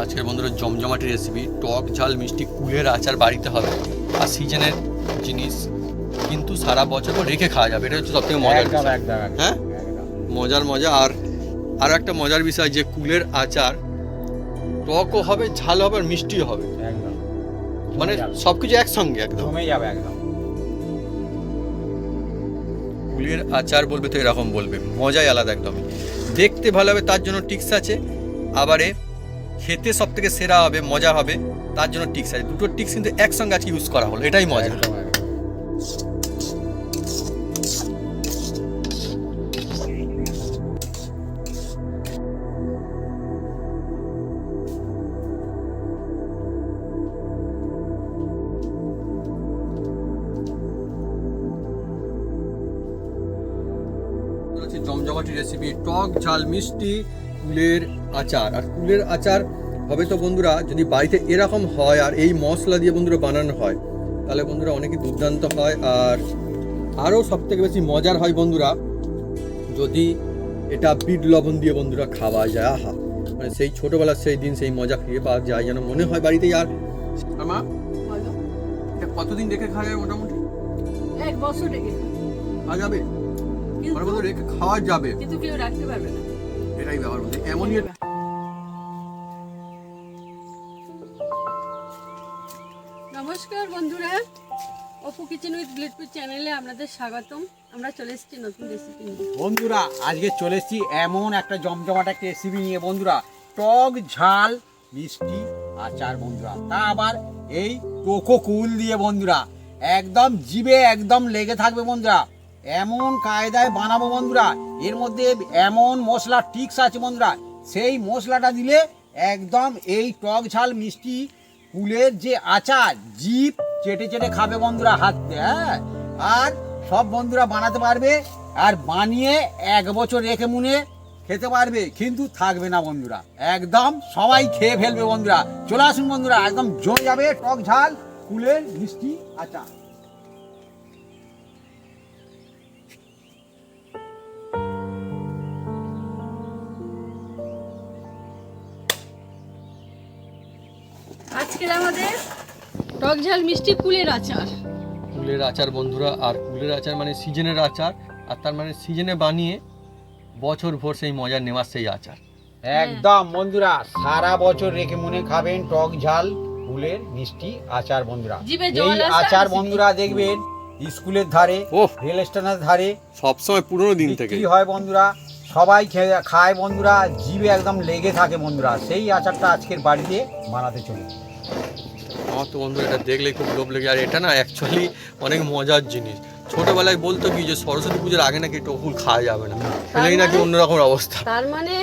আজকের বন্ধুরা জমজমাটি রেসিপি, টক ঝাল মিষ্টি কুলের আচার বাড়িতে হবে। আর সিজনের জিনিস, কিন্তু সারা বছর রেখে খাওয়া যাবে। এটা হচ্ছে সব থেকে মজার বিষয়। হ্যাঁ, মজা। আর একটা মজার বিষয় যে কুলের আচার টকও হবে, ঝাল হবে আর মিষ্টিও হবে, মানে সবকিছু একসঙ্গে একদম জমে যাবে একদম। কুলের আচার বলবে তো এরকম বলবে, মজাই আলাদা একদম। দেখতে ভালো হবে তার জন্য টিক্স আছে, আবারে খেতে সব থেকে সেরা হবে, মজা হবে তার জন্য টিক্স আছে। দুটো টিক্স কিন্তু একসঙ্গে আজকে ইউজ করা হলো, এটাই মজা। জমজমাটি রেসিপি, টক ঝাল মিষ্টি কুলের আচার। আর কুলের আচার হবে তো বন্ধুরা যদি বাড়িতে এরকম হয় আর এই মশলা দিয়ে বন্ধুরা বানানো হয়, তাহলে বন্ধুরা অনেকই দুর্দান্ত হয়। আর আরও সব থেকে বেশি মজার হয় বন্ধুরা যদি এটা বিট লবণ দিয়ে বন্ধুরা খাওয়া যায়। আহা, মানে সেই ছোটোবেলার সেই দিন সেই মজা ফিরে পাওয়া যায়, যেন মনে হয় বাড়িতেই। আর মা, এটা কতদিন রেখে খাওয়া যায়? মোটামুটি 1 বছর রেখে খাওয়া যাবে, মানে বন্ধু রেখে খাওয়া যাবে, কিন্তু কেউ রাখতে পারবে না। এটাই ব্যাপার বলতে এমনই। নমস্কার বন্ধুরা, অপু কিচেন উইথ গ্লিটপুর চ্যানেলে আপনাদের স্বাগতম। আমরা চলে এসেছি নতুন রেসিপি নিয়ে। বন্ধুরা আজকে চলে এসেছি এমন একটা জমজমাট একটা রেসিপি নিয়ে বন্ধুরা, টক ঝাল মিষ্টি আচার বন্ধুরা, তা আবার এই টোকো কুল দিয়ে বন্ধুরা, একদম জিভে একদম লেগে থাকবে বন্ধুরা। এমন কায়দায় বানাবো বন্ধুরা, এর মধ্যে এমন মশলা টিক্স আছে বন্ধুরা, সেই মশলাটা দিলে একদম এই টক ঝাল মিষ্টি কুলের যে আচার জিভ চেটে চেটে খাবে বন্ধুরা হাত দিয়ে। হ্যাঁ, আর সব বন্ধুরা বানাতে পারবে, আর বানিয়ে 1 বছর রেখে মুনে খেতে পারবে, কিন্তু থাকবে না বন্ধুরা, একদম সবাই খেয়ে ফেলবে বন্ধুরা। চলে আসুন বন্ধুরা, একদম জমে যাবে টক ঝাল কুলের মিষ্টি আচার। আজকের আমাদের টক ঝাল মিষ্টি কুলের আচার। কুলের আচার বন্ধুরা, আর কুলের আচার মানে সিজনের আচার, আর তার মানে সিজনে বানিয়ে বছর ভোর সেই মজা নেওয়ার সেই আচার। একদম বন্ধুরা সারা বছর রেখে মনে খাবেন টক ঝাল কুলের মিষ্টি আচার বন্ধুরা। জিভে জল এই আসে আচার আর বন্ধুরা দেখবেন স্কুলের ধারে, রেল স্টেশনের ধারে সবসময় পুরোনো দিন থেকে বিক্রি হয় বন্ধুরা, সবাই খায় বন্ধুরা, জিভে একদম লেগে থাকে বন্ধুরা। সেই আচারটা আজকের বাড়িতে বানাতে চলে। আমার তো বন্ধুরা এটা দেখলেই খুব লোভ লেগে। আর এটা না অ্যাকচুয়ালি অনেক মজার জিনিস। ছোটবেলায় বলতো কি যে সরস্বতী পুজোর আগে নাকি টকুল খাওয়া যাবে না, ফেলেই নাকি অন্যরকম অবস্থা। তার মানে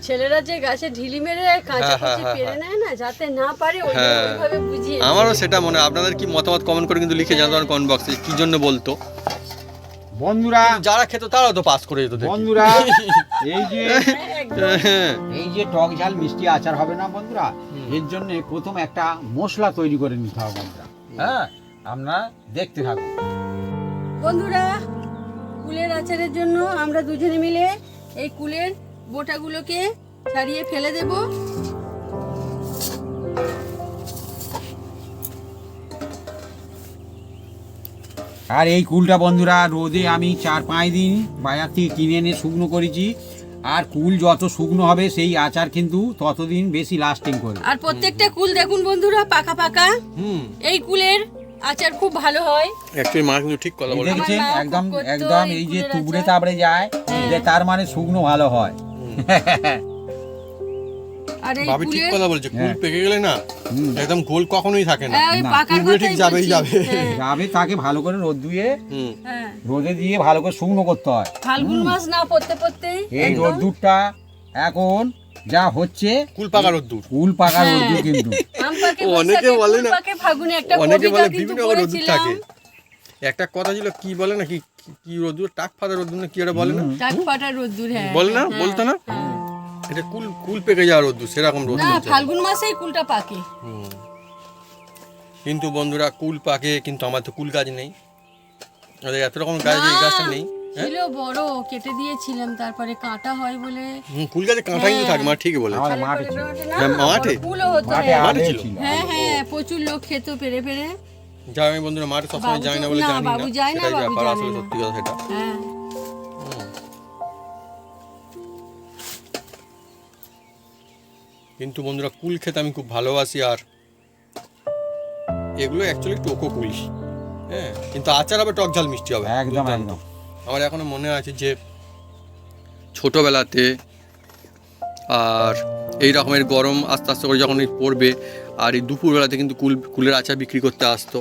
ছেলেরা যে গাছে ঢিলি মেরে কাঁচা কুচি পেরে নেয় না, যাতে না পারে ওইভাবে বুঝিয়ে। আমারও সেটা মনে হয়। আপনাদের কি মতামত কমেন্ট করে কিন্তু লিখে জানাতে কমেন্ট বক্সে কি জন্য বলতো বন্ধুরা। যারা খেত তারাও তো পাস করে যেত বন্ধুরা এই যে টক ঝাল মিষ্টি আচার হবে না বন্ধুরা, এর জন্য প্রথম একটা মশলা তৈরি করে নিতে হবে বন্ধুরা। হ্যাঁ, আমরা দেখতে থাকুন বন্ধুরা। কুলের আচারের জন্য আমরা দুজনে মিলে এই কুলের বোটাগুলোকে ছাড়িয়ে ফেলে দেব। আর এই কুলটা বন্ধুরা রোদে আমি 4-5 দিন বাজার থেকে কিনে এনে শুকনো করেছি। আর কুল যত শুকনো হবে সেই আচার কিন্তু ততদিন বেশি লাস্টিং করবে। আর প্রত্যেকটা কুল দেখুন বন্ধুরা পাকা পাকা। এই কুলের আচার খুব ভালো হয়। অ্যাকচুয়ালি মা কিন্তু ঠিক কথা বলেছে। দেখছেন একদম একদম এই যে তুবড়ে তাবড়ে যায়, যে তার মানে শুকনো ভালো হয়। আর এই ভাবি ঠিক কথা বলছে, কুল পেকে গেলে না একদম গোল কখনোই থাকে না, ওই পাকার কুল ঠিক কথাই যাবেই বলছি। যাবে। যাবে, তাকে ভালো করে রোদ ধুয়ে হ্যাঁ, রোদে দিয়ে ভালো করে শুকনো করতে হয়। ফাল্গুন মাস না পড়তে পড়তে এই রোদ্দুরটা এখন যা হচ্ছে কুল পাকা রোদ্দুর, কুল পাকা রোদ্দুর কিন্তু। আম পাকে অনেকে বলে না, পাকে ফাগুনে একটা অনেকে কবিতা বলে কিন্তু বিভিন্ন রোদ্দুর পড়েছিলাম। থাকে। একটা কথা ছিল কি বলে না, কি কি রোদ্দুর, টাক ফাটা রোদ্দুর না কি একটা বলে না, টাক পাটা রোদ্দুর। হ্যাঁ, বল না, বলতো না এটা কুল কুল পেকে যাওয়া রোদ্দুর, সেরকম না রোদ্দুর। ফাল্গুন মাসেই কুলটা পাকে। কিন্তু বন্ধুরা কুল পাকে, কিন্তু আমার তো কুল গাছ নেই, আমাদের এত রকম গাছ, এই গাছটা নেই। ছিল বড়, কেটে দিয়েছিলাম, তারপরে কাঁটা হয় বলে কুল গাছে কাঁটা কিন্তু থাকে, মা ঠিকই বলেছে। আমাদের মাঠে তারপরে ছিল। ওঠে না, হ্যাঁ, মাঠে? বড় কুলও হতো। মাঠে হ্যাঁ। আগে ছিল। ছিল। হ্যাঁ হ্যাঁ, প্রচুর লোক খেত পেরে পেরে। যাই আমি বন্ধুরা মাঠে সবসময় বাবু যাই না তো- বলে না, জানি বাবু না, যায় না, সেটাই বাবু ব্যাপার জানে আসলে, না। সত্যি কথা সেটা। হ্যাঁ, কিন্তু বন্ধুরা কুল খেতে আমি খুব ভালোবাসি, আর এগুলো অ্যাকচুয়ালি টোকো কুল, হ্যাঁ, কিন্তু আচার আবার টক ঝাল মিষ্টি হবে একদম দুর্দান্ত। একদম। আমার এখনো মনে আছে যে ছোটবেলাতে, আর এই রকমের গরম আস্তে আস্তে করে যখন এই পড়বে, আর এই দুপুরবেলাতে কিন্তু কুলের আচার বিক্রি করতে আসতো,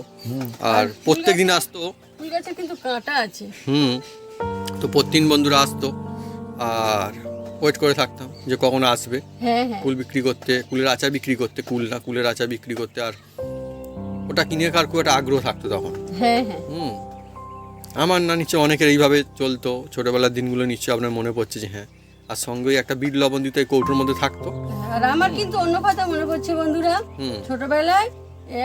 আর প্রত্যেক দিন আসতো। কুল গাছে কিন্তু কাঁটা আছে। তো প্রতিদিন বন্ধুরা আসতো, আর ওয়েট করে থাকতাম যে কখন আসবে হ্যাঁ হ্যাঁ, কুল বিক্রি করতে, কুলের আচার বিক্রি করতে, কুলের আচার বিক্রি করতে, আর ওটা কিনে খাওয়ার খুব একটা আগ্রহ থাকতো তখন। হ্যাঁ হ্যাঁ। আমার না নিশ্চয় অনেকের এইভাবে চলতো ছোটবেলার দিনগুলো, নিশ্চয়ই আপনার মনে পড়ছে যে হ্যাঁ, আর সঙ্গে একটা বিট লবণ দিতে এই কৌটোর মধ্যে থাকতো। আর আমার কিন্তু অন্য কথা মনে পড়ছে বন্ধুরা, ছোটবেলায়,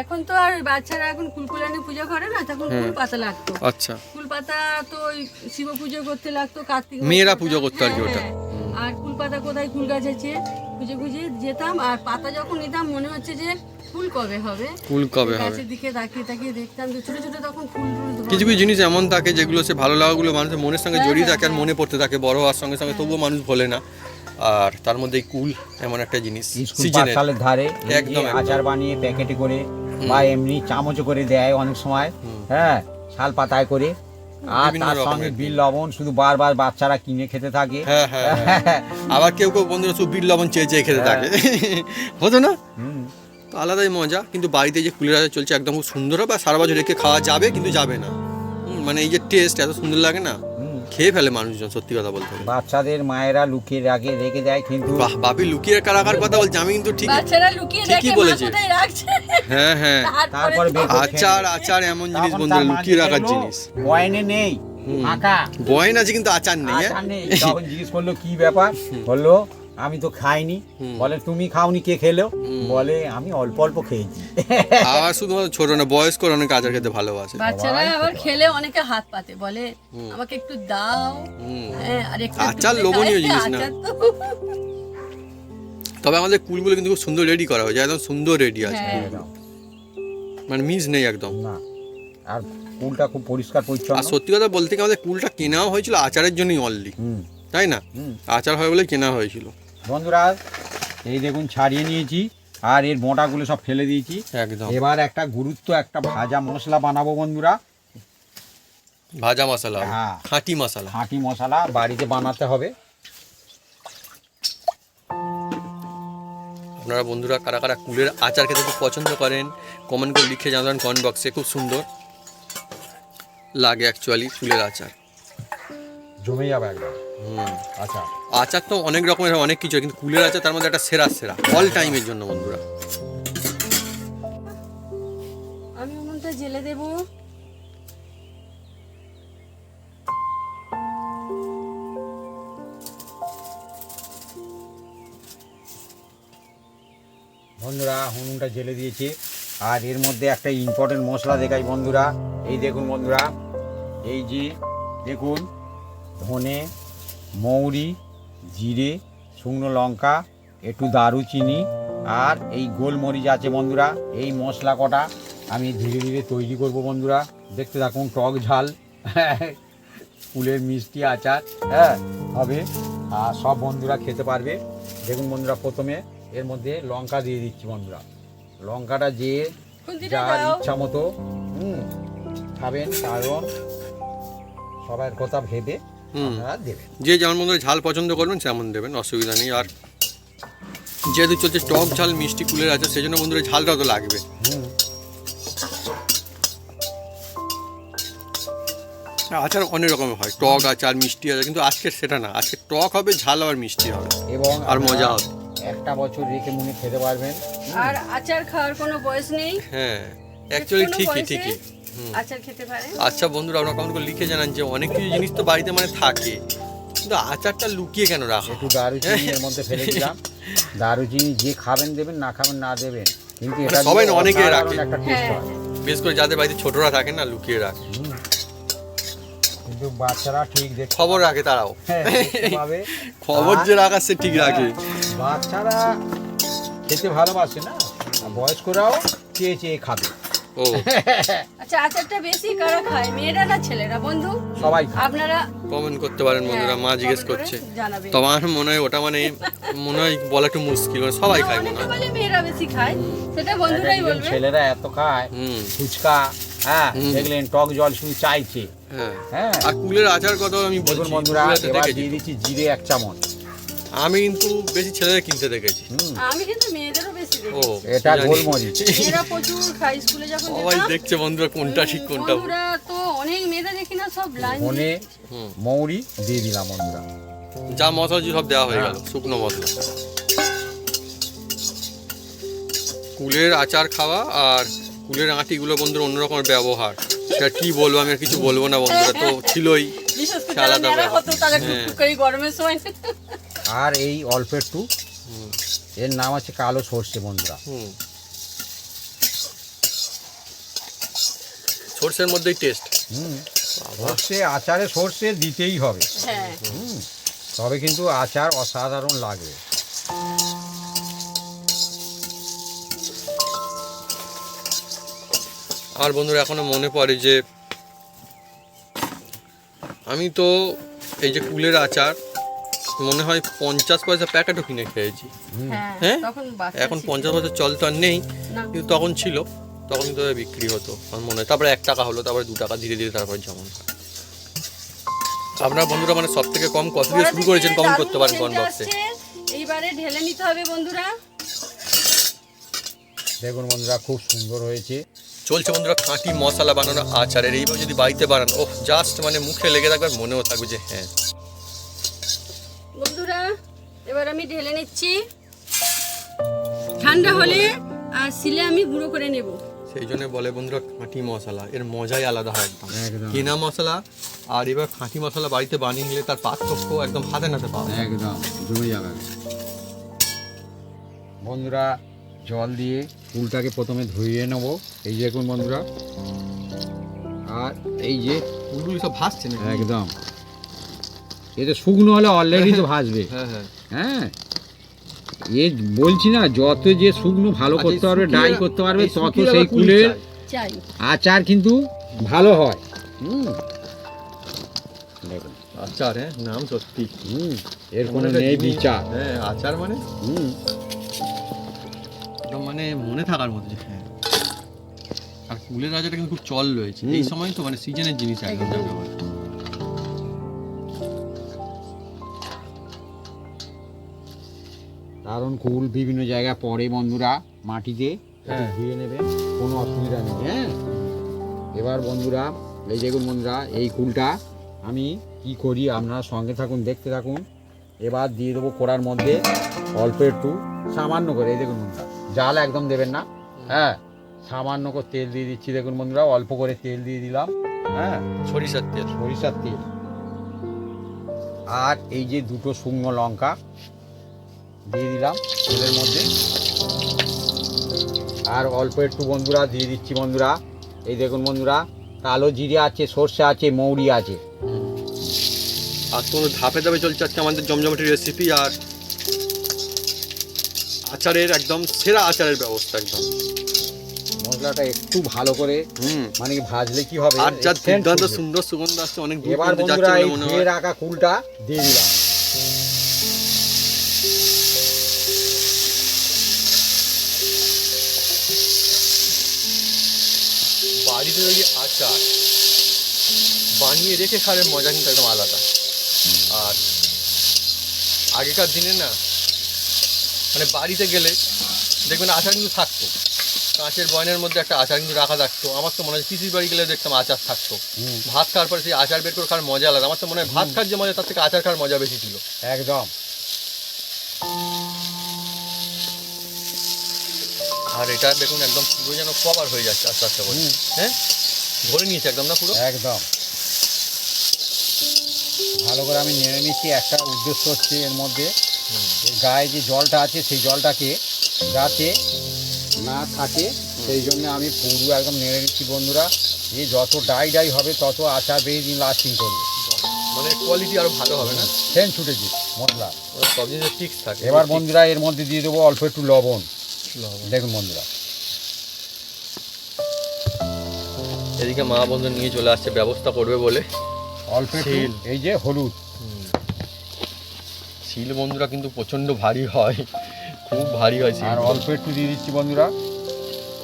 এখন তো আর বাচ্চারা এখন কুলকুলানি পুজো করে না, তখন কুল পাতা লাগতো। আচ্ছা, কুল পাতা তো ওই শিব পুজো করতে লাগতো, কার্তিক মেয়েরা পুজো করতো আর কি ওটা। আর কুল পাতা কোথায়, কুল গাছ আছে, খুঁজে খুঁজে যেতাম, আর পাতা যখন নিতাম মনে হচ্ছে যে ফুল কবে হবে, কুল কবে হবে। গাছের দিকে তাকিয়ে তাকিয়ে দেখতাম যে ছোট ছোট তখন ফুল টুল কিছু কিছু জিনিস এমন থাকে যেগুলো সে ভালো লাগাগুলো মানুষের মনের সঙ্গে জড়িয়ে থাকে, আর মনে পড়তে থাকে বড় হওয়ার সঙ্গে সঙ্গে, তবুও মানুষ ভোলে না। আর তার মধ্যে এই কুল এমন একটা জিনিস, স্কুল সিজনের। পাঠশালার ধারে এই যে একদম, একদম। আচার বানিয়ে প্যাকেটে করে বা এমনি চামচ করে দেয় অনেক সময়, হ্যাঁ, শাল পাতায় করে, আর বিভিন্ন তার রকমের। সঙ্গে বিল লবণ শুধু বারবার বাচ্চারা কিনে খেতে থাকে। হ্যাঁ হ্যাঁ হ্যাঁ। আবার কেউ কেউ বন্ধুরা শুধু বিট লবণ চেয়ে চেয়ে খেতে থাকে, হতো না? হুম। তো আলাদাই মজা। কিন্তু বাড়িতে যে কুলের আচার চলছে একদম খুব সুন্দর হবে, আর সারা বছর রেখে খাওয়া যাবে, কিন্তু যাবে না। মানে এই যে টেস্ট এত সুন্দর লাগে না, খেয়ে ফেলে মানুষজন, সত্যি কথা বলতে গেলে। বাচ্চাদের মায়েরা লুকিয়ে রেখে দেয়, কিন্তু বাহ, বাপি লুকিয়ে রাখার কথা বলছে, আমি কিন্তু ঠিক বাচ্চারা লুকিয়ে ঠিকই দেখে মা বলেছে। কোথায় রাখছে, হ্যাঁ হ্যাঁ। তারপরে বের করে আচার আচার এমন জিনিস তখন বন্ধুরা, তার মা লুকিয়ে রাখার দেখলো, জিনিস। বয়নে নেই, ফাঁকা, বয়ন আছে কিন্তু আচার নেই। হ্যাঁ? আচার নেই। তখন জিজ্ঞেস করলো কি ব্যাপার, বললো আমি তো খাইনি। বলে তুমি খাওনি, কে খেলো? বলে আমি অল্প অল্প খেয়েছি। আবার শুধুমাত্র ছোট না, বয়স্ক অনেক আচার খেতে ভালোবাসে। বাচ্চারা আবার খেলে অনেকে হাত পাতে, বলে আমাকে একটু দাও। হ্যাঁ, আর একটু আচার একটু লোভনীয় খায়, জিনিস না? আচার তো। তবে আমাদের কুলগুলো কিন্তু খুব সুন্দর রেডি করা হয়েছে, একদম সুন্দর রেডি আছে, হ্যাঁ। মানে মিস নেই একদম। না, আর ফুলটা খুব পরিষ্কার পরিচ্ছন্ন। আর সত্যি কথা বলতে কি, আমাদের কুলটা কেনাও হয়েছিল আচারের জন্যই অনলি, তাই না? আচার হয় বলে কেনা হয়েছিল। বন্ধুরা এই দেখুন ছাড়িয়ে নিয়েছি, আর এর মোটাগুলো সব ফেলে দিয়েছি। একদম এবার একটা একটা ভাজা মশলা বানাবো বন্ধুরা। ভাজা মশলা, হ্যাঁ। খাঁটি মশলা। খাঁটি মশলা বাড়িতে বানাতে হবে। আপনারা বন্ধুরা কারা কারা কুলের আচার খেতে খুব পছন্দ করেন, কমেন্ট করে লিখে জানাবেন কমেন্ট বক্সে। খুব সুন্দর লাগে অ্যাকচুয়ালি কুলের আচার, জমে যাবে একদম। আচ্ছা, আচার তো অনেক রকমের হয়, অনেক কিছু হয়, কিন্তু কুলের আচার তার মধ্যে একটা সেরা অল টাইমের জন্য বন্ধুরা। আমি উনুনটা জেলে দেবো। বন্ধুরা উনুনটা জেলে দিয়েছি, আর এর মধ্যে একটা ইম্পর্টেন্ট মশলা দেখাই বন্ধুরা। এই দেখুন বন্ধুরা, এই যে দেখুন ধনে, মৌরি, জিরে, শুকনো লঙ্কা, একটু দারুচিনি, আর এই গোলমরিচ আছে বন্ধুরা। এই মশলা কটা আমি ধীরে ধীরে তৈরি করব বন্ধুরা। দেখতে থাকুন, টক ঝাল কুলের মিষ্টি আচার, হ্যাঁ, হবে, আর সব বন্ধুরা খেতে পারবে। দেখুন বন্ধুরা, প্রথমে এর মধ্যে লঙ্কা দিয়ে দিচ্ছি বন্ধুরা। লঙ্কাটা যে খুন্তিটা যার দাও। ইচ্ছা মতো খাবেন, কারণ সবার কথা ভেবে আপনারা দেবেন। যে যেমন বন্ধুরা ঝাল পছন্দ করবেন তেমন দেবেন, অসুবিধা নেই। আর যেহেতু চলছে টক ঝাল মিষ্টি কুলের আচার, সেই জন্য বন্ধুরা ঝালটাও তো লাগবে। আচার অনেক রকমের হয়, টক আচার, মিষ্টি আচার, কিন্তু আজকে সেটা না, আজকে টক হবে, ঝাল আর মিষ্টি হবে, এবং আর মজা হবে। একটা বছর রেখে মুনে খেতে পারবেন। আর আচার খাওয়ার কোনো বয়স নেই, হ্যাঁ অ্যাকচুয়ালি কোনো ঠিকই বয়সে ঠিকই। আচার খেতে পারে। আচ্ছা বন্ধুরা, আপনারা কমেন্ট করে লিখে জানান যে অনেক কিছু জিনিস তো বাড়িতে মানে থাকে, কিন্তু আচারটা লুকিয়ে কেন রাখা? একটু দারুচিনি এর মধ্যে ফেলে দিলাম। দারুচিনি যে খাবেন দেবেন, না খাবেন না দেবেন, কিন্তু এটা সবাই দিয়ে না, অনেকেই অসাধারণ রাখে। একটা টেস্ট হ্যাঁ, হয়। বিশেষ করে যাদের বাড়িতে ছোটরা থাকে না, লুকিয়ে রাখে। কিন্তু বাচ্চারা ঠিক দেখতে খবর রাখে তারাও, পাবে। খবর যে রাখার সে ঠিক রাখে। বাচ্চারা খেতে ভালোবাসে না, আর বয়স্করাও চেয়ে চেয়ে খাবে। ও আচ্ছা, আচারটা বেশি কারা খায়, মেয়েরা না ছেলেরা? বন্ধু সবাই খায়। আপনারা কমেন্ট করতে পারেন বন্ধুরা, মা জিজ্ঞেস comment করে করছে। জানাবেন। তো আমার মনে হয় ওটা মানে মনে হয় বলা একটু মুশকিল, মানে সবাই খায় মনে অনেকে হয়। বলে মেয়েরা বেশি খায়, সেটা বন্ধুরাই একজন বলবে। ছেলেরা এত খায় হুম ফুচকা, হ্যাঁ দেখলেন টক জল শুধু চাইছে। হ্যাঁ। হ্যাঁ আর কুলের আচার কথা আমি দেখুন বলছি বন্ধুরা, কুলের আচার এবার দেখেছি। দিয়ে দিচ্ছি জিরে 1 চামচ। আমি কিন্তু বেশি ছেলেদের কিনতে দেখেছি। আমি কিন্তু মেয়েদেরও বেশি ও দেখি। এটা জানি। গোলমরিচ। মেয়েরা প্রচুর খায়, স্কুলে যখন সবাই যেতাম, দেখছে বন্ধুরা কোনটা ঠিক কোনটা ভুল। বন্ধুরা তো অনেক মেয়েরা দেখি না সব লাইন ধনে হুম। মৌরি দিয়ে দিলাম বন্ধুরা। যা মশলা সব দেওয়া হয়ে গেল, শুকনো মশলা। কুলের আচার খাওয়া আর কুলের আঁটিগুলো বন্ধুরা অন্যরকমের ব্যবহার, সেটা কি বলবো, আমি আর কিছু বলবো না বন্ধুরা, তো ছিলই। বিশেষ করে সে আলাদা যারা ব্যাপার। হতো তারা হ্যাঁ। টুকটুক করে গরমের সময়। আর এই অল্প একটু, এর নাম আছে কালো সর্ষে বন্ধুরা। হুম, সর্ষের মধ্যেই টেস্ট। সর্ষে আচারে সর্ষে দিতেই হবে, হ্যাঁ, তবে কিন্তু আচার অসাধারণ লাগবে। আমার বন্ধুরা এখনো মনে পড়ে যে আমি তো এই যে কুলের আচার মনে হয় 50 পয়সা প্যাকেটও কিনে খেয়েছি। হ্যাঁ, হ্যাঁ, তখন বাচ্চা এখন ছিল। 50 পয়সা চল তো আর নেই, না। কিন্তু তখন ছিল, তখন তো বিক্রি হতো আমার মনে হয়। তারপরে 1 টাকা হলো, তারপরে 2 টাকা, ধীরে ধীরে তারপরে যেমন হয়। আপনারা বন্ধুরা মানে সব থেকে কম কত দিয়ে শুরু করেছেন কমেন্ট করতে পারেন কমেন্ট বক্সে। এইবারে ঢেলে নিতে হবে বন্ধুরা। দেখুন বন্ধুরা খুব সুন্দর হয়েছে। চলছে বন্ধুরা খাঁটি মশলা বানানো আচারের, এইভাবে যদি বাড়িতে বানান, ও জাস্ট মানে মুখে লেগে থাকবে, আর মনেও থাকবে যে হ্যাঁ। বন্ধুরা এবার আমি ঢেলে নিচ্ছি, ঠান্ডা হলে আর শিলে আমি গুঁড়ো করে নেব। সেই জন্য বলে বন্ধুরা খাঁটি মশলা, এর মজাই আলাদা হয় একদম। একদম। কেনা মশলা আর এবার খাঁটি মশলা বাড়িতে বানিয়ে নিলে তার পার্থক্য একদম হাতে নাতে পাওয়া যায়। একদম জমে যাবে বন্ধুরা। জল দিয়ে ফুলটাকে প্রথমে ধুইয়ে নেব, এই যে দেখুন বন্ধুরা। আর এই যে ফুলগুলি সব ভাসছে না? একদম, এটা শুকনো হলে অলরেডি তো ভাসবে। হ্যাঁ হ্যাঁ। হ্যাঁ, এ বলছি না, যত যে শুকনো ভালো আচ্ছা, করতে পারবে, শুকিয়ে- ডাই করতে পারবে, এই তত শুকিয়ে সেই আবার কুল কুলের চাই। চাই। আচার কিন্তু ভালো হয়। দেখুন, আচার, হ্যাঁ নাম সত্যি। এর কোনো একটা নেই জিনিস- বিচার। হ্যাঁ আচার মানে একদম মানে মনে থাকার মতো যে হ্যাঁ। আর কুলের আচারটা কিন্তু খুব চল রয়েছে এই সময়, তো মানে সিজনের জিনিস একদম যাবে বলে। কারণ কুল বিভিন্ন জায়গায় পড়ে বন্ধুরা, মাটিতে হ্যাঁ। ধুয়ে নেবে, কোনো অসুবিধা নেই। হ্যাঁ, এবার বন্ধুরা এই দেখুন বন্ধুরা, এই কুলটা আমি কি করি, আপনারা সঙ্গে থাকুন, দেখতে থাকুন। এবার দিয়ে দেবো কড়ার মধ্যে অল্প একটু, সামান্য করে, এই দেখুন বন্ধুরা, জাল একদম দেবেন না। হ্যাঁ, সামান্য করে তেল দিয়ে দিচ্ছি, দেখুন বন্ধুরা, অল্প করে তেল দিয়ে দিলাম। হ্যাঁ, সরিষার তেল। সরিষার তেল। আর এই যে 2টো শুকনো লঙ্কা দিয়ে দিলাম তেলের মধ্যে। আর অল্প একটু বন্ধুরা দিয়ে দিচ্ছি বন্ধুরা, এই দেখুন বন্ধুরা, কালো জিরে আছে, সর্ষে আছে, মৌরি আছে। আর কোনো ধাপে ধাপে চলছে আজকে আমাদের জমজমাটি রেসিপি, আর আচারের একদম সেরা আচারের ব্যবস্থা একদম। মশলাটা একটু ভালো করে মানে কি ভাজলে কি হবে, আর যা scent দুর্দান্ত উঠবে। সুন্দর সুগন্ধ আসছে, অনেক দূর এবার পর্যন্ত যাচ্ছে বন্ধুরা বলে এই মনে ধুয়ে হয়। রাখা কুলটা দিয়ে দিলাম। বাড়িতে যদি আচার বানিয়ে রেখে খাওয়ার মজা কিন্তু একদম আলাদা। আর আগেকার দিনে না মানে বাড়িতে গেলে দেখবেন আচার কিন্তু থাকতো, কাঁচের বয়নের মধ্যে একটা আচার কিন্তু রাখা থাকতো। আমার তো মনে হয় পিসির বাড়ি গেলে দেখতাম আচার থাকতো। ভাত খাওয়ার পরে সেই আচার বের করে খাওয়ার মজা আলাদা। আমার তো মনে হয় ভাত খাওয়ার যে মজা তার থেকে আচার খাওয়ার মজা বেশি ছিল। একদম। আর এটা দেখুন একদম পুরো যেন কভার হয়ে যাচ্ছে আস্তে আস্তে করে। হ্যাঁ, ধরে নিয়েছে একদম না পুরো। একদম ভালো করে আমি নেড়ে নিচ্ছি। একটা উদ্দেশ্য হচ্ছে এর মধ্যে, এর গায়ে যে জলটা আছে সেই জলটাকে যাতে না থাকে, সেই জন্য আমি পুরো একদম নেড়ে নিচ্ছি বন্ধুরা। এই যত ডাই ডাই হবে তত আচার বেশি দিন লাস্টিং করবে। মানে কোয়ালিটি আরো ভালো হবে না? সেন ছুটেছে মশলা। ওর সব জিনিসের টিক্স থাকে। এবার বন্ধুরা এর মধ্যে দিয়ে দেবো অল্প একটু লবণ। দেখুন বন্ধুরা, এদিকে মা বন্ধু নিয়ে চলে আসছে ব্যবস্থা করবে বলে অল্প একটু শিল। এই যে হলুদ। শিল বন্ধুরা কিন্তু প্রচন্ড ভারী হয়, খুব ভারী হয় শিল। আর অল্প একটু দিয়ে দিচ্ছি বন্ধুরা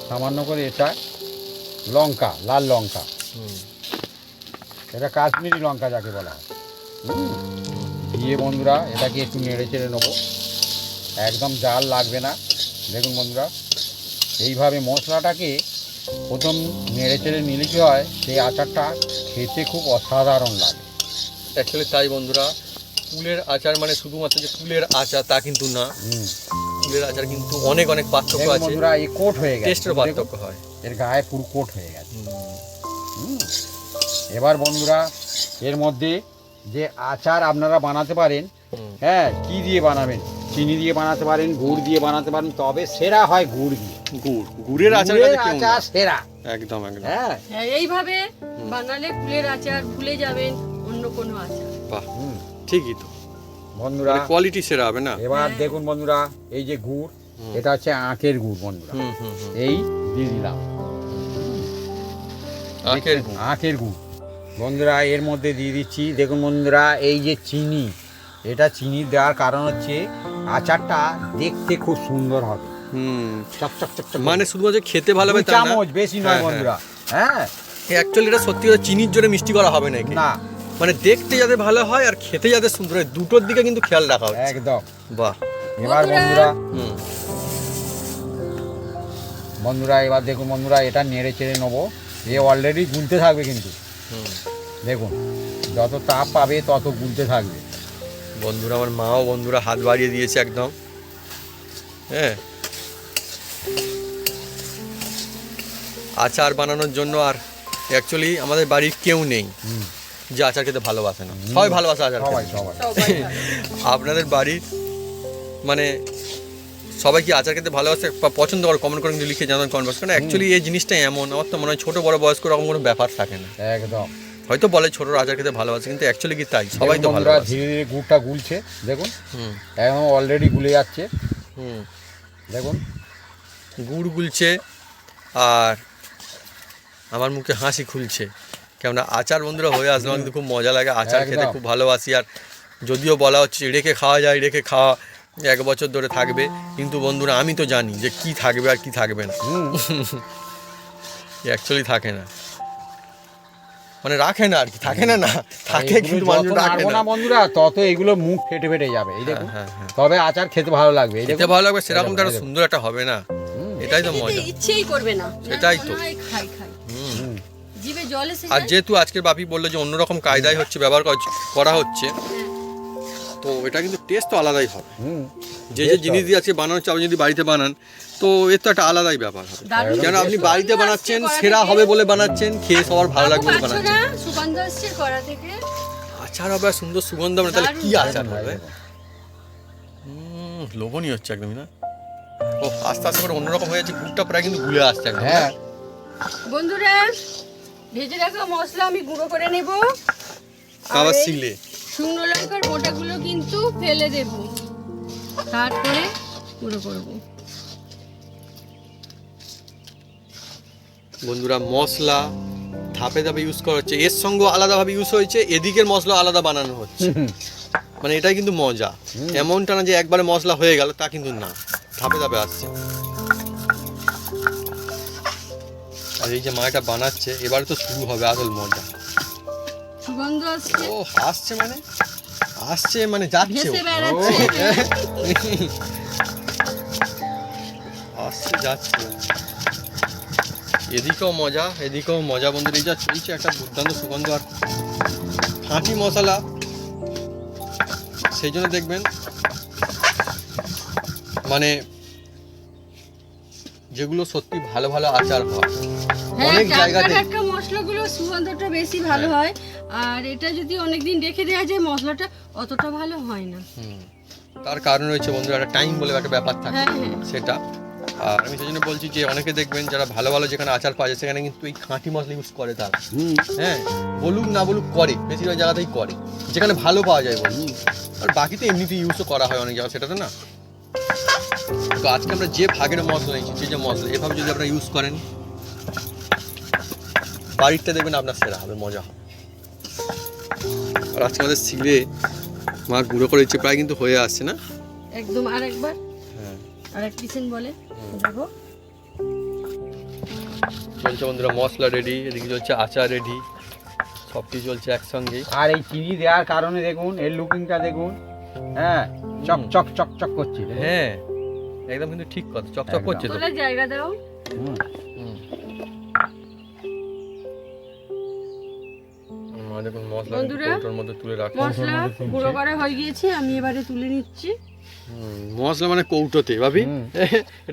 সামান্য করে এটা লঙ্কা, লাল লঙ্কা। এটা কাশ্মীরি লঙ্কা যাকে বলা হয়। দিয়ে বন্ধুরা এটাকে একটু নেড়ে চেড়ে নেবো, একদম জাল লাগবে না। দেখুন বন্ধুরা, এইভাবে মশলাটাকে প্রথম নেড়ে চেড়ে নিলে কি হয়, সেই আচারটা খেতে খুব অসাধারণ লাগে। অ্যাকচুয়ালি তাই বন্ধুরা, কুলের আচার মানে শুধুমাত্র যে কুলের আচার তা কিন্তু না, কুলের আচার কিন্তু অনেক অনেক পার্থক্য দেখুন আছে, বন্ধুরা এই কোট হয়ে গেছে, টেস্টের পার্থক্য হয়। এর গায়ে পুরো কোট হয়ে গেছে। এবার বন্ধুরা এর মধ্যে যে আচার আপনারা বানাতে পারেন, হ্যাঁ কি দিয়ে বানাবেন, চিনি দিয়ে বানাতে পারেন, গুড় দিয়ে বানাতে পারেন, তবে সেরা হয় গুড় দিয়ে। গুড়ের আচার গুড়ের আচার সেরা। একদম একদম। হ্যাঁ এইভাবে বানালে কুলের আচার ভুলে যাবেন অন্য কোনো আচার। বাহ, ঠিকই তো বন্ধুরা, কোয়ালিটি সেরা হবে না? এবার দেখুন বন্ধুরা এই যে গুড়, এটা হচ্ছে আখের গুড় বন্ধুরা। এই দিয়ে দিলাম আখের গুড়। আখের গুড় বন্ধুরা। এর মধ্যে দিয়ে দিচ্ছি দেখুন বন্ধুরা এই যে চিনি, এটা চিনি দেওয়ার কারণ হচ্ছে আচারটা দেখতে খুব সুন্দর হবে, চকচক চকচক। মানে শুধুমাত্র খেতে ভালো হবে 2 তা না, চামচ, বেশি নয় বন্ধুরা। হ্যাঁ অ্যাকচুয়ালি এটা সত্যি কথা চিনির জন্য মিষ্টি করা হবে না, না মানে দেখতে যাতে ভালো হয় আর খেতে যাতে সুন্দর হয়, দুটোর দিকে কিন্তু খেয়াল রাখা হচ্ছে। একদম। বাহ। এবার বন্ধুরা হুম বন্ধুরা এবার দেখুন বন্ধুরা এটা নেড়ে চেড়ে নেবো। এ অলরেডি গুলতে থাকবে কিন্তু দেখুন যত তাপ পাবে তত গুলতে থাকবে। বন্ধুরা আমার মাও বন্ধুরা হাত বাড়িয়ে দিয়েছে একদম। হ্যাঁ, আচার বানানোর জন্য আর অ্যাকচুয়ালি আমাদের বাড়ির কেউ নেই যে আচার খেতে ভালোবাসে না, সবাই ভালোবাসে আচার সবাই খেতে। সবাই আপনাদের বাড়ির মানে সবাই কি আচার খেতে ভালোবাসে বা পছন্দ করে কমেন্ট করে কিন্তু লিখে জানান কমেন্ট বক্স। কারণ অ্যাকচুয়ালি এই জিনিসটা এমন, আমার তো মনে হয় ছোটো বড় বয়স্ক রকম কোনো ব্যাপার থাকে না। একদম। হয়তো বলে ছোটরা আচার খেতে ভালোবাসে, কিন্তু অ্যাকচুয়ালি কি তাই? সবাই তো বন্ধুরা ভালোবাসে। ধীরে ধীরে গুড়টা গুলছে দেখুন, এখন অলরেডি গুলে যাচ্ছে দেখুন। গুড় গুলছে আর আমার মুখে হাসি খুলছে, কেননা আচার বন্ধুরা হয়ে আসলে আমার কিন্তু খুব মজা লাগে, আচার খেতে একদম। খুব ভালোবাসি। আর যদিও বলা হচ্ছে রেখে খাওয়া যায়, রেখে খাওয়া 1 বছর ধরে থাকবে, কিন্তু বন্ধুরা আমি তো জানি যে কি থাকবে আর কি থাকবে না। অ্যাকচুয়ালি থাকে না, মানে রাখে না আর কি, থাকে না, না থাকে কিন্তু মানুষ রাখে না। বন্ধুরা তত এগুলো মুখ ফেটে ফেটে যাবে এই দেখুন। হ্যাঁ, হ্যাঁ। তবে আচার খেতে ভালো লাগবে, এই খেতে দেখুন ভালো লাগবে সেরকম তো একটা সুন্দর একটা হবে না, এটাই তো মজা। ইচ্ছেই করবে না, সেটাই তো। খাই খাই জিভে জল এসে আর যায়। যেহেতু আজকের বাপি বললো যে অন্যরকম কায়দায় হচ্ছে ব্যবহার করা হচ্ছে, তো এটা কিন্তু টেস্ট তো আলাদাই হবে। যে যে জিনিস দিয়ে আজকে বানানো হচ্ছে, আপনি যদি বাড়িতে বানান তো এর তো একটা আলাদাই ব্যাপার হবে। দারুণ কেন আপনি সুগন্ধ বাড়িতে আসছে বানাচ্ছেন, কড়া সেরা থেকে। হবে বলে বানাচ্ছেন, খেয়ে সবার ভালো লাগবে বলে পাচ্ছ বানাচ্ছেন। না, সুগন্ধ আসছে কড়া থেকে। আচার হবে আর সুন্দর সুগন্ধ হবে না, তাহলে কি দারুণ, আচার হবে? লোভনীয় হচ্ছে একদমই না। ও আস্তে আস্তে করে অন্যরকম হয়ে যাচ্ছে, গুড়টা প্রায় কিন্তু গুলে আসছে একদম। হ্যাঁ বন্ধুরা ভেজে রাখা মশলা আমি গুঁড়ো করে নেব, আবার আর এই শিলে শুকনো লঙ্কার বোটাগুলো কিন্তু ফেলে দেব, তারপরে গুঁড়ো করব। বন্ধুরা মশলা ধাপে ধাপে ইউজ করা হচ্ছে, এর সঙ্গে আলাদাভাবে ইউজ হয়েছে, এদিকের মশলা আলাদা বানানো হচ্ছে। মানে এটাই কিন্তু মজা, এমনটা না যে একবারে মশলা হয়ে গেল, তা কিন্তু না, ধাপে ধাপে আসছে। আর এই যে মা এটা বানাচ্ছে, এবারে তো শুরু হবে আসল মজা। সুগন্ধ আসছে, ও আসছে মানে যাচ্ছে, ভেসে বেড়াচ্ছে। আসছে যাচ্ছে, এদিকেও মজা বন্ধুরা। এই যা চলছে একটা দুর্দান্ত সুগন্ধ আর খাঁটি মশলা, সেই জন্য দেখবেন মানে যেগুলো সত্যি ভালো ভালো আচার হয় হ্যাঁ, অনেক টাটকা জায়গাতে। টাটকা মশলাগুলো সুগন্ধটা বেশি ভালো হয়, আর এটা যদি অনেকদিন রেখে দেওয়া যায় মশলাটা অতটা ভালো হয় না। তার কারণ রয়েছে বন্ধুরা, একটা টাইম বলে একটা ব্যাপার থাকে, হ্যাঁ, হ্যাঁ। সেটা আর আমি সেই জন্য বলছি যে অনেকে দেখবেন যারা ভালো ভালো যেখানে আচার পাওয়া যায় সেখানে কিন্তু এই খাঁটি মশলা ইউজ করে তারা। হ্যাঁ, বলুক না বলুক করে, বেশিরভাগ জায়গাতেই করে, যেখানে ভালো পাওয়া যায় বলুন। আর বাকি তো এমনিতে ইউজও করা হয় অনেক জায়গা, সেটা তো না। তো আজকে আমরা যে ভাগের মশলা নিচ্ছি, যে মশলা এভাবে যদি আপনারা ইউজ করেন, বাড়িতে দেখবেন আপনার সেরা হবে, মজা হবে। আর আজকে আমাদের শিলে মা গুঁড়ো করে দিচ্ছে, প্রায় কিন্তু হয়ে আসছে না একদম। আরেকবার হ্যাঁ, আরেক পিসেন বলে দেখো। চলছে বন্ধুরা মশলা রেডি, এদিকে চলছে আচার রেডি, সব কিছু চলছে একসঙ্গে। আর এই চিনি দেওয়ার কারণে দেখুন এর লুকিংটা দেখুন, হ্যাঁ চকচক চকচক করছে। হ্যাঁ একদম কিন্তু ঠিক কথা, চকচক করছে তো। তোলার জায়গা দাও। দেখুন মশলা বন্ধুরা, কৌটোর মধ্যে তুলে রাখুন। মশলা গুঁড়ো করা হয়ে গিয়েছে, আমি এবারে তুলে নিচ্ছি। মশলা মানে কৌটোতে ভাবি,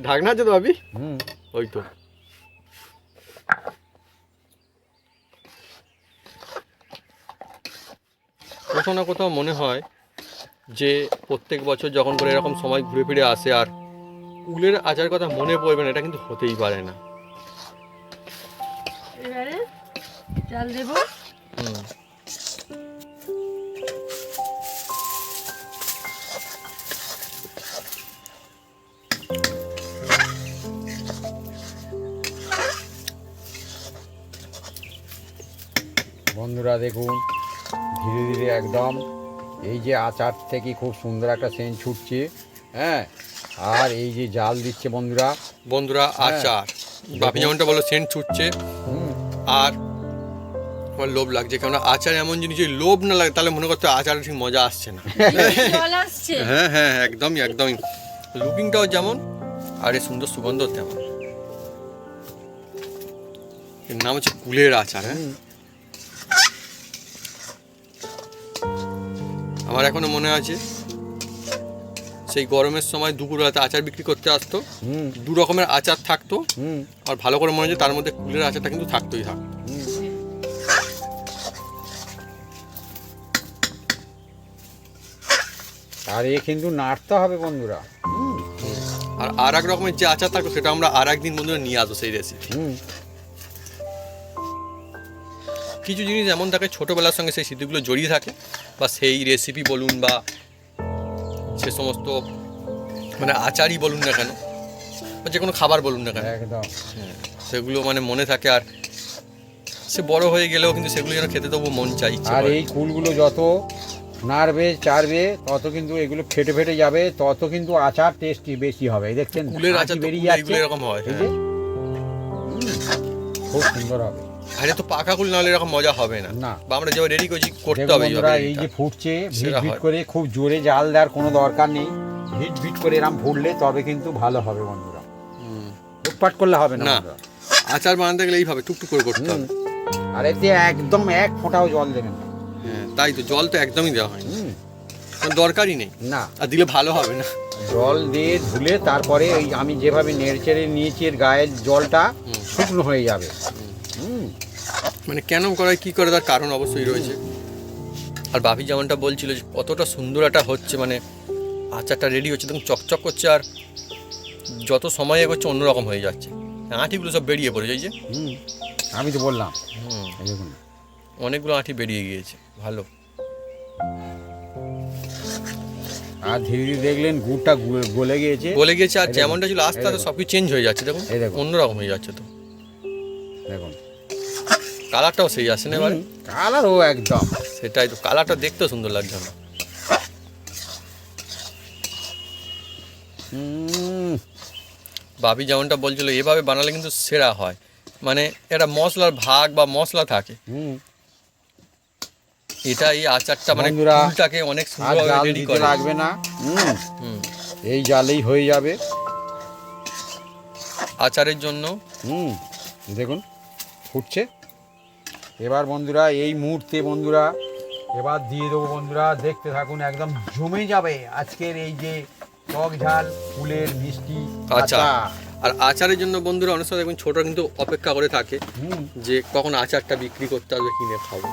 ঢাকনা আছে তো ভাবি, ওই তো। কোথাও না কোথাও মনে হয় যে প্রত্যেক বছর যখন করে এরকম সময় ঘুরে ফিরে আসে আর কুলের আচার কথা মনে পড়বে না, এটা কিন্তু হতেই পারে না। এবারে চাল দেব। বন্ধুরা দেখুন ধীরে ধীরে একদম এই যে আচার থেকে খুব সুন্দর একটা সেন্ট ছুটছে, হ্যাঁ। আর এই যে জাল দিচ্ছে বন্ধুরা, আচার বাপি যেমনটা বলো সেন্ট ছুটছে, আর আমার লোভ লাগছে, কেননা আচার এমন জিনিস যদি লোভ না লাগে তাহলে মনে করতে আচার ঠিক মজা আসছে না। জল আসছে। হ্যাঁ হ্যাঁ একদমই একদমই, লুকিংটাও যেমন আর এই সুন্দর সুগন্ধ তেমন। এর নাম হচ্ছে কুলের আচার। হ্যাঁ, আমার এখনো মনে আছে সেই গরমের সময় দুপুরবেলাতে আচার বিক্রি করতে আসতো, দু রকমের আচার থাকতো, আর ভালো করে মনে হচ্ছে তার মধ্যে কুলের আচারটা কিন্তু থাকতোই থাকতো। আর এ কিন্তু নাড়তে হবে বন্ধুরা। আর এক রকমের যে আচার থাকতো সেটা আমরা আর একদিন বন্ধুরা নিয়ে আসবো সেই রেসিপি। কিছু জিনিস এমন থাকে ছোটোবেলার সঙ্গে সেই স্মৃতিগুলো জড়িয়ে থাকে, বা সেই রেসিপি বলুন বা সে সমস্ত মানে আচারই বলুন না কেন, বা যে কোনো খাবার বলুন না কেন, একদম সেগুলো মানে মনে থাকে। আর সে বড় হয়ে গেলেও কিন্তু সেগুলো যেন খেতে তবু মন চাই। আর এই কুলগুলো যত নাড়বে চাড়বে তত কিন্তু এগুলো ফেটে ফেটে যাবে, তত কিন্তু আচার টেস্টি বেশি হবে। দেখছেন কুলের আচার বেরিয়ে যাচ্ছে এরকম হয়, খুব সুন্দর হবে। আরে তো পাকা কুল নাহলে এরকম মজা হবে না, বা আমরা যেভাবে রেডি করছি করতে হবে। এই যে ফুটছে ভিট ভিট করে, খুব জোরে জাল দেওয়ার কোনো দরকার নেই, ভিট ভিট করে এরকম ফুটলে তবে কিন্তু ভালো হবে বন্ধুরা, উৎপাট করলে হবে না। আচার বানাতে গেলে এইভাবে টুকটুক করে করতে হবে। আর এতে একদম এক ফোঁটাও জল দেবেন না। হ্যাঁ তাই তো, জল তো একদমই দেওয়া হয় দরকারই নেই না, আর দিলে ভালো হবে না। জল দিয়ে ধুলে তারপরে ওই আমি যেভাবে নেড়ে চেড়ে নিয়েছি এর গায়ের জলটা শুকনো হয়ে যাবে। মানে কেন করায় কি করে তার কারণ অবশ্যই রয়েছে। আর বাপি যেমনটা বলছিল যে কতটা সুন্দর একটা হচ্ছে, মানে আচারটা রেডি হচ্ছে তখন চকচক করছে, আর যত সময় এগোচ্ছে অন্যরকম হয়ে যাচ্ছে, আঁটিগুলো সব বেরিয়ে পড়েছে। এই যে আমি তো বললাম অনেকগুলো আঁটি বেরিয়ে গিয়েছে, ভালো। আর ধীরে ধীরে দেখলেন গুড়টা গলে গিয়েছে, আর যেমনটা ছিল আস্তে আস্তে সবকিছু চেঞ্জ হয়ে যাচ্ছে। দেখুন অন্যরকম হয়ে যাচ্ছে, তো দেখুন কালারটাও সেই আসছে না এবারে, কালারও একদম সেটাই তো, কালারটা দেখতেও সুন্দর লাগছে না। বাপি যেমনটা বলছিল এভাবে বানালে কিন্তু সেরা হয়, মানে একটা মশলার ভাগ বা মশলা থাকে। এটা এই আচারটা মানে কুলটাকে অনেক সুন্দরভাবে রেডি করে লাগবে না, এই জালেই হয়ে যাবে আচারের জন্য। দেখুন ফুটছে এবার বন্ধুরা, এই মুহূর্তে বন্ধুরা এবার দিয়ে দেবো বন্ধুরা, দেখতে থাকুন, একদম জমে যাবে আজকের এই যে টক ঝাল কুলের মিষ্টি আচার। আর আচারের জন্য বন্ধুরা অনেক সময় দেখবেন ছোট কিন্তু অপেক্ষা করে থাকে যে কখন আচারটা বিক্রি করতে আসবে, কিনে খাবো।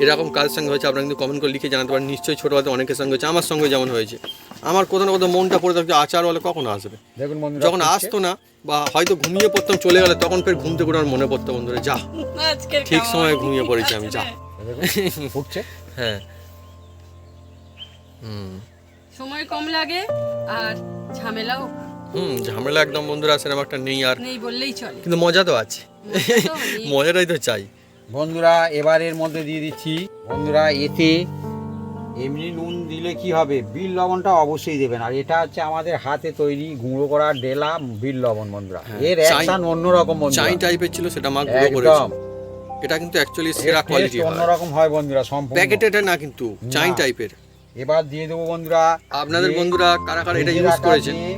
এরকম কাজের সঙ্গে হয়েছে, আপনারা কিন্তু কমেন্ট করে লিখে জানাতে পারেন। নিশ্চয়ই ছোটোবেলাতে অনেকের সঙ্গে হয়েছে, আমার সঙ্গে যেমন হয়েছে। আমার কোথাও না কোথাও মনটা পড়ে থাকছে আচার বলে কখন আসবে। দেখুন বন্ধুরা, যখন আসতো না বা হয়তো ঘুমিয়ে পড়তাম চলে গেলে, তখন ফের ঘুম থেকে উঠে আমার মনে পড়তো বন্ধুরা, যা আজকের ঠিক খাওয়া সময়ে হয়নি। ঘুমিয়ে পড়েছি আমি, যা। দেখুন ফুটছে। হ্যাঁ, হুম সময় কম লাগে আর ঝামেলাও ঝামেলা একদম বন্ধুরা সেরকম একটা নেই, আর নেই বললেই চলে। কিন্তু মজা তো আছে, মজা তো অনেক। মজাটাই তো চাই। বন্ধুরা এবার এর মধ্যে দিয়ে দিচ্ছি বন্ধুরা, এতে এমনি নুন দিলে কি হবে, বিট লবণটা অবশ্যই দেবেন। আর এটা হচ্ছে আমাদের হাতে তৈরি গুঁড়ো করা ডেলা বিট লবণ বন্ধুরা, হ্যাঁ, এর অ্যাকশন অন্যরকম বন্ধুরা, চাই টাইপের ছিল, সেটা মা গুঁড়ো করেছে। একদম এটা কিন্তু অ্যাকচুয়ালি সেরা কোয়ালিটি হয়, অন্যরকম হয় বন্ধুরা সম্পূর্ণ। প্যাকেটেড না কিন্তু চাই না। টাইপের। এবার দিয়ে দেবো বন্ধুরা, আপনাদের যে বন্ধুরা কারা কারা এটা ভেজে ইউজ রাখা করেছেন যে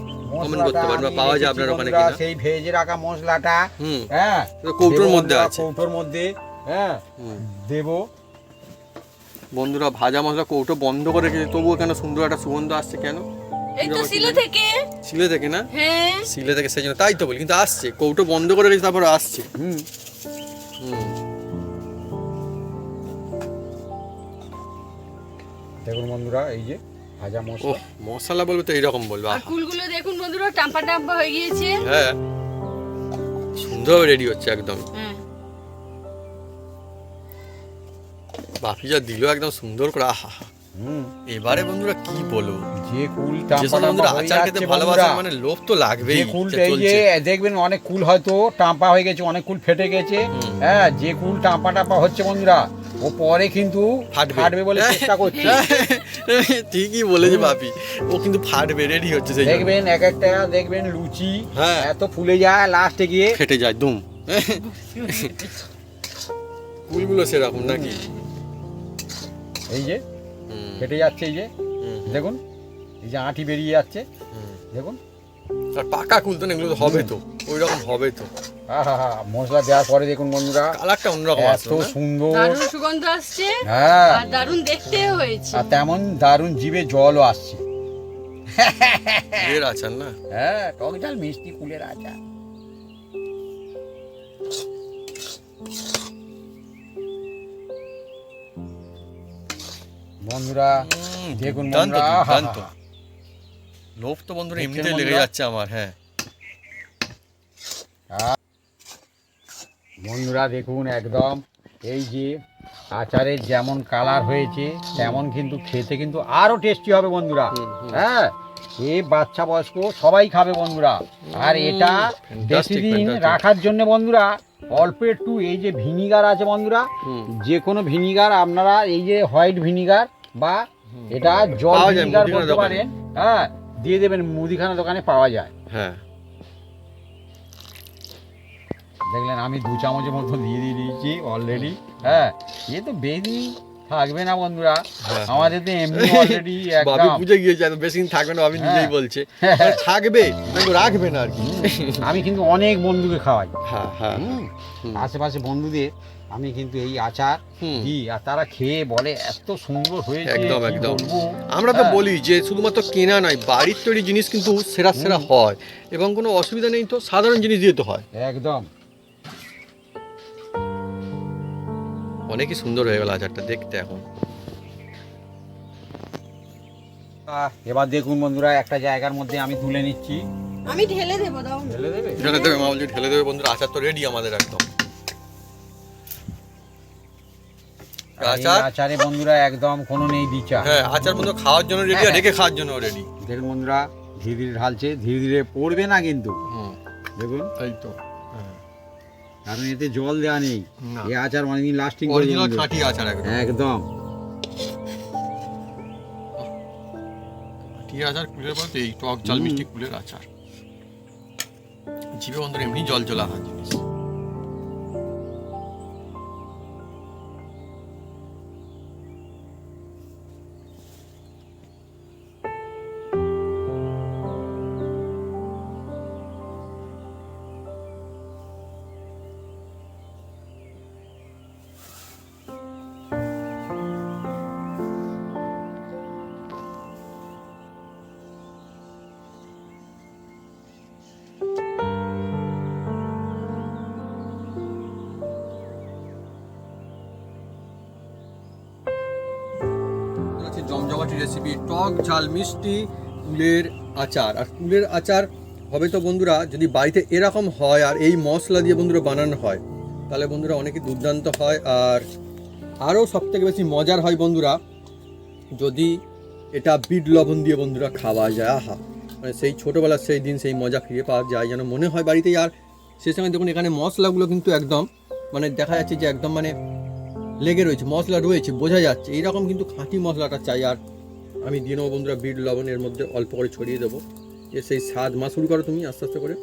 কমেন্ট করতে মশলাটা পারেন, বা আমি পাওয়া যায় রেখেছি আপনার ওখানে বন্ধুরা, কিনা। সেই ভেজে রাখা মশলাটা হুম হ্যাঁ এটা কৌটোর দেবো মধ্যে বন্ধুরা, আছে। কৌটোর মধ্যে হ্যাঁ হুম। দেবো। বন্ধুরা ভাজা মশলা কৌটো বন্ধ করে রেখেছে, তবুও কেন সুন্দর একটা সুগন্ধ আসছে কেন? এই তো শিলে থেকে। শিলে থেকে না? হ্যাঁ, শিলে থেকে, সেই জন্য তাই তো বলি, কিন্তু আসছে, কৌটো বন্ধ করে রেখেছে তারপর আসছে। হুম হুম দেখুন বন্ধুরা, এই যে ভাজা ও মশলা। মশলা বলবে তো এইরকম বলবে। আর কুলগুলো দেখুন বন্ধুরা টাম্পা টাম্পা হয়ে গিয়েছে। হ্যাঁ সুন্দর রেডি হচ্ছে একদম। হ্যাঁ, বাপি যা দিল একদম সুন্দর করে, আহা হা। হুম এবারে বন্ধুরা কি বলবো, যে কুল যে টাম্পা সব বন্ধুরা টাম্পা হয়ে আচার খেতে যাচ্ছে ভালোবাসে বন্ধুরা, মানে লোভ তো লাগবেই। যে কুলটা যা এই যে চলছে। দেখবেন অনেক কুল হয়তো টাম্পা হয়ে গেছে, অনেক কুল ফেটে গেছে, হুম। হ্যাঁ যে কুল টাম্পা টাম্পা হচ্ছে বন্ধুরা, ও পরে কিন্তু ফাটবে বলে চেষ্টা করছে। ঠিকই বলেছে বাপি, ও কিন্তু ফাটবে, রেডি হচ্ছে, সেই জন্য। দেখবেন এক একটা দেখবেন লুচি হ্যাঁ। এত ফুলে যায় লাস্টে গিয়ে ফেটে যায় দুম। কুলগুলো সেরকম নাকি? এই যে হুম, ফেটে যাচ্ছে, এই যে হুম, দেখুন এই যে আঁটি বেরিয়ে যাচ্ছে হুম। দেখুন। আর পাকা কুল তো না, এগুলো তো হবে তো, ওই রকম হবে তো। আহা হা, মশলা দেওয়ার পরে দেখুন বন্ধুরা কালারটা অন্যরকম এত আসলো না? সুন্দর, দারুণ সুগন্ধ আসছে হ্যাঁ আর দারুণ দেখতেও হয়েছে। আর তেমন দারুণ জিভে জলও আসছে। এর আচার না? হ্যাঁ টক ঝাল মিষ্টি কুলের আচার। বন্ধুরা দেখুন দুর্দান্ত, বন্ধুরা, আহা দুর্দান্ত। হা হা। লোভ তো বন্ধুরা দেখছেন এমনিতেই লেগে বন্ধুরা? যাচ্ছে আমার। হ্যাঁ বন্ধুরা দেখুন একদম এই যে আচারের যেমন কালার হয়েছে তেমন কিন্তু খেতে কিন্তু আরো টেস্টি হবে বন্ধুরা। হুম, হুম। হ্যাঁ এ বাচ্চা বয়স্ক সবাই খাবে বন্ধুরা। আর এটা বেশি fantastic, দিন fantastic. রাখার জন্য বন্ধুরা অল্প একটু এই যে ভিনিগার আছে বন্ধুরা, হুম। যে কোনো ভিনিগার আপনারা এই যে হোয়াইট ভিনিগার বা এটা জল পাওয়া যায় ভিনিগার মুদিখানা বলতে দোকানে। পারেন, হ্যাঁ দিয়ে দেবেন, মুদিখানা দোকানে পাওয়া যায়। হ্যাঁ দেখলেন আমি 2 চামচের মতো দিয়ে দিয়েছি অলরেডি। হ্যাঁ এ তো বেশি থাকবে না বন্ধুরা, হ্যাঁ। আমাদের তো এমনি অলরেডি বাবি একদম। বুঝে গিয়েছে এত বেশি দিন থাকবে না, বাবি নিজেই হ্যাঁ। বলছে মানে থাকবে কিন্তু রাখবে না আর কি। আমি কিন্তু অনেক বন্ধুকে খাওয়াই, হ্যাঁ হ্যাঁ হুম, হুম। আশেপাশে বন্ধুদের আমি কিন্তু এই আচার হুম। দিই আর তারা খেয়ে বলে এত সুন্দর হয়েছে, একদম, কি একদম। বলবো। আমরা তো হ্যাঁ। বলি যে শুধুমাত্র কেনা নয়, বাড়ির তৈরি জিনিস কিন্তু সেরা সেরা হয় এবং কোনো অসুবিধা নেই, তো সাধারণ জিনিস দিয়ে তো হয়। একদম অনেকই সুন্দর হয়ে গেল আচারটা দেখতে এখন। এবার দেখুন বন্ধুরা একটা জায়গার মধ্যে আমি তুলে নিচ্ছি। আমি ঢেলে দেবো, দাও না। ঢেলে দেবে? ঢেলে দেবে মা বলছে, ঢেলে দেবে বন্ধুরা, আচার তো রেডি আমাদের একদম। আর এই আচার, আচারে বন্ধুরা একদম কোনো নেই দিচা। হ্যাঁ আচার বন্ধু খাওয়ার জন্য রেডি, আর হ্যাঁ। রেখে খাওয়ার জন্য রেডি। দেখুন বন্ধুরা ধীরে ধীরে ঢালছে, ধীরে ধীরে পড়বে না কিন্তু, হুম দেখুন এই তো, হ্যাঁ। কারণ এতে জল দেওয়া নেই, না। এই আচার অনেকদিন লাস্টিং করবে অরিজিনাল বন্ধুরা। খাঁটি আচার একদম। একদম খাঁটি আচার কুলের বলতে এই টক ঝাল হুম। মিষ্টি কুলের আচার, জিভে বন্ধুরা এমনি জল জ্বলা হয় জিনিস। রেসিপি টক ঝাল মিষ্টি কুলের আচার। আর কুলের আচার হবে তো বন্ধুরা যদি বাড়িতে এরকম হয় আর এই মশলা দিয়ে বন্ধুরা বানানো হয় তাহলে বন্ধুরা অনেকই দুর্দান্ত হয়। আর আরও সবথেকে বেশি মজার হয় বন্ধুরা যদি এটা বিট লবণ দিয়ে বন্ধুরা খাওয়া যায়। আহা, মানে সেই ছোটোবেলার সেই দিন সেই মজা ফিরে পাওয়া যায় যেন মনে হয় বাড়িতেই। আর সেই সঙ্গে দেখুন এখানে মশলাগুলো কিন্তু একদম মানে দেখা যাচ্ছে যে একদম মানে লেগে রয়েছে, মশলা রয়েছে বোঝা যাচ্ছে, এইরকম কিন্তু খাঁটি মশলাটা চাই। আর আমি দিয়ে নেবো বন্ধুরা বিট লবণ, এর মধ্যে অল্প করে ছড়িয়ে দেবো যে সেই স্বাদ মা শুরু করো তুমি আস্তে আস্তে করে।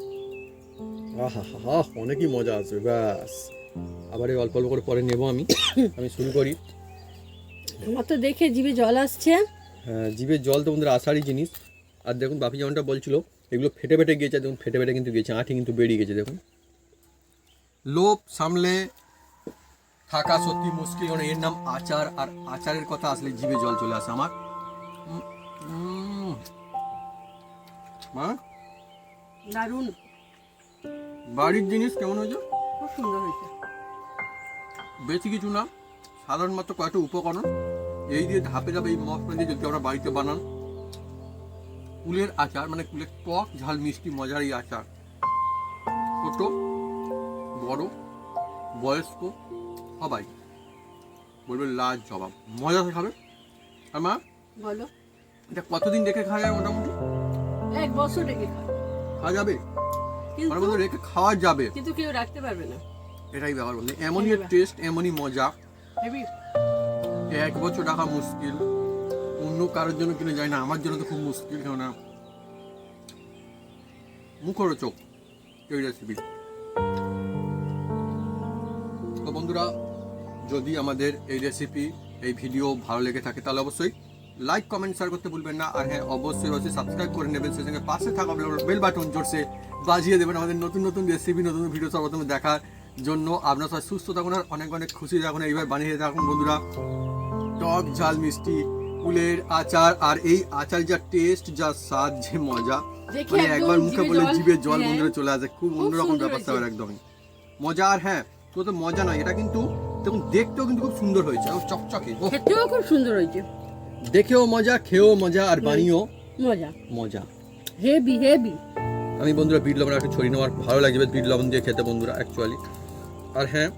আহা হা হা, অনেকই মজা আসবে। ব্যাস আবার এই অল্প অল্প করে পরে নেবো আমি শুরু করি। আমার তো দেখে জিভে জল আসছে। হ্যাঁ, জিভের জল তো বন্ধুরা আসারই জিনিস। আর দেখুন বাপি যেমনটা বলছিল এগুলো ফেটে ফেটে গিয়েছে, দেখুন ফেটে ফেটে কিন্তু গিয়েছে, আঁটি কিন্তু বেরিয়ে গেছে। দেখুন লোভ সামলে থাকা সত্যি মুশকিল, কারণ এর নাম আচার। আর আচারের কথা আসলে জিভে জল চলে আসে আমার। মা, দারুণ, বাড়ির জিনিস কেমন হয়েছে? খুব সুন্দর হয়েছে। বেশি কিছু না, সাধারণ মাত্র কয়েকটা উপকরণ এই দিয়ে ধাপে ধাপে এই মশলা দিয়ে যদি আমরা বাড়িতে বানান কুলের আচার, মানে কুলের টক ঝাল মিষ্টি মজার এই আচার, ছোট বড় বয়স্ক সবাই বলবে লাজ জবাব, মজা খাবে। আর মা বলো, এটা কতদিন রেখে খাওয়া যায়? মোটামুটি 1 বছর রেখে খাওয়া যাবে, মানে কিন্তু রেখে খাওয়া যাবে, কিন্তু কেউ রাখতে পারবে না। এটাই ব্যাপার বলতে। এমনই টেস্ট, এমনই মজা, হেবি। 1 বছর রাখা মুশকিল, অন্য কারোর জন্য কিনে যায় না, আমার জন্য তো খুব মুশকিল, কেননা মুখরোচক এই রেসিপি। তো বন্ধুরা যদি আমাদের এই রেসিপি এই ভিডিও ভালো লেগে থাকে তাহলে অবশ্যই লাইক কমেন্ট শেয়ার করতে ভুলবেন না। আর হ্যাঁ, অবশ্যই সাবস্ক্রাইব করে নেবেন, সেই সঙ্গে পাশে থাকা বেল বাটন জোরসে বাজিয়ে দেবেন আমাদের নতুন নতুন রেসিপি নতুন ভিডিও সর্বপ্রথমে দেখার জন্য। আপনারা সবাই সুস্থ থাকুন আর অনেক অনেক খুশি থাকুন, এইভাবে বানিয়ে থাকুন বন্ধুরা টক ঝাল মিষ্টি কুলের আচার। আর এই আচার যা টেস্ট, যা স্বাদ, যে মজা, দেখে মানে একদম একবার মুখে বলে জিভে জল হ্যাঁ, বন্ধুরা চলে আসে, খুব অন্যরকম সুন্দর ব্যাপার হয়েছে। স্যাপার একদমই মজা। আর হ্যাঁ, তো মজা নয়, এটা কিন্তু দেখুন দেখতেও কিন্তু খুব সুন্দর হয়েছে, চকচকে, খেতেও খুব সুন্দর হয়েছে। দেখেও মজা, খেয়েও মজা, আর বানিয়েও মজা, মজা। Heavy heavy. আমি বন্ধুরা বিট লবণ একটু ছড়িয়ে নেওয়ার ভালো লাগবে বিট লবণ দিয়ে খেতে বন্ধুরা অ্যাকচুয়ালি। আর হ্যাঁ,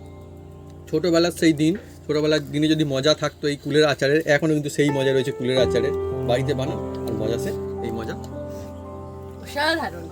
ছোটোবেলার সেই দিন, ছোটোবেলার দিনে যদি মজা থাকতো এই কুলের আচারের, এখনও কিন্তু সেই মজা রয়েছে কুলের আচারের। বাড়িতে বানান আর মজা সে এই মজা অসাধারণ।